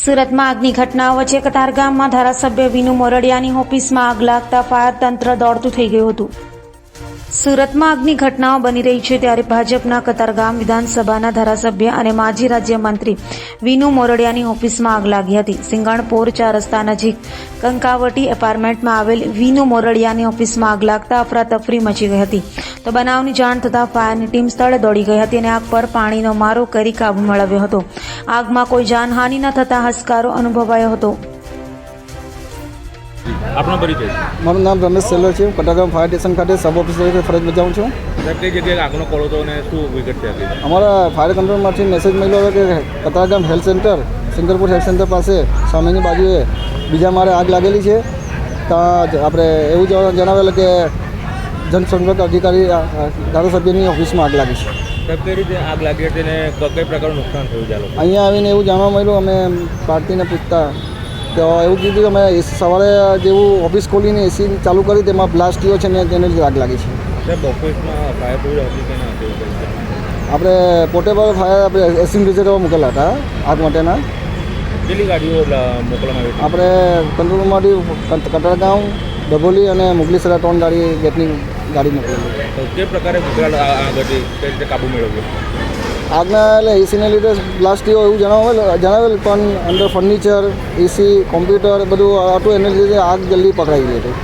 સુરતમાં આગની ઘટનાઓ વચ્ચે કતારગામમાં ધારાસભ્ય વિનુ મોરડિયાની ઓફિસમાં આગ લાગતા ફાયર તંત્ર દોડતું થઈ ગયું હતું. સુરતમાં આગની ઘટનાઓ બની રહી છે ત્યારે ભાજપના કતારગામ વિધાનસભાના ધારાસભ્ય અને માજી રાજ્યમંત્રી વિનુ મોરડિયાની ઓફિસમાં આગ લાગી હતી. સિંગણપોર 4 રસ્તા નજીક કંકાવટી એપાર્ટમેન્ટમાં આવેલ વિનુ મોરડિયાની ઓફિસમાં આગ લાગતા અફરાતફરી મચી ગઈ હતી. તો બનાવની જાણ થતાં ફાયરની ટીમ સ્થળે દોડી ગઈ હતી અને આગ પર પાણીનો મારો કરી કાબુ મેળવ્યો હતો. આગમાં કોઈ જાનહાનિ ન થતાં હાશકારો અનુભવાયો હતો. આપનો પરિચય? મારું નામ રમેશ સેલર છે. હું કતારગામ ફાયર સ્ટેશન ખાતે સબ ઓફિસર તરીકે ફરજ બજાવું છું. કઈ જગ્યાએ આગનો કોલ હતો અને શું વિગત છે? અમારા ફાયર કંટ્રોલમાંથી મેસેજ મળ્યો હતો કે Katargam health centre, Singarpur health centre પાસે સામેની બાજુએ બીજા માળે આગ લાગેલી છે. ત્યાં આપણે એવું જણાવેલું કે જનસંપર્ક અધિકારી ધારાસભ્યની ઓફિસમાં આગ લાગી છે. કઈ રીતે આગ લાગી હતી અને કઈ પ્રકારનું નુકસાન થયું? ચાલો અહીંયા આવીને એવું જાણવા મળ્યું. અમે પાર્ટીને પૂછતા તો એવું કીધું કે અમે સવારે જેવું ઓફિસ ખોલીને એસી ચાલુ કરી તેમાં બ્લાસ્ટ થયો છે ને તેને લીધે આગ લાગી છે. ઓફિસમાં ફાયર બ્રિગેડ હતી કે ના હતી? આપણે પોર્ટેબલ ફાયર આપણે એક્સટિંગ્વિશર મૂકેલા હતા આગ માટેના. કેટલી ગાડીઓ મોકલવામાં આવી? આપણે કંટ્રોલમાંથી કતારગામ, ડભોલી અને મુગલીસરા 3 ગાડી ગેટની ગાડી મોકલેલી. તે પ્રકારે ગુજરાત આગ હતી, કઈ રીતે કાબુ મેળવ્યો? આગના એટલે એસીને લીધે બ્લાસ્ટ થયો એવું જણાવેલ પણ અંદર ફર્નિચર, એસી, કોમ્પ્યુટર બધું હતું એને લીધે આગ જલ્દી પકડાઈ ગઈ હતી.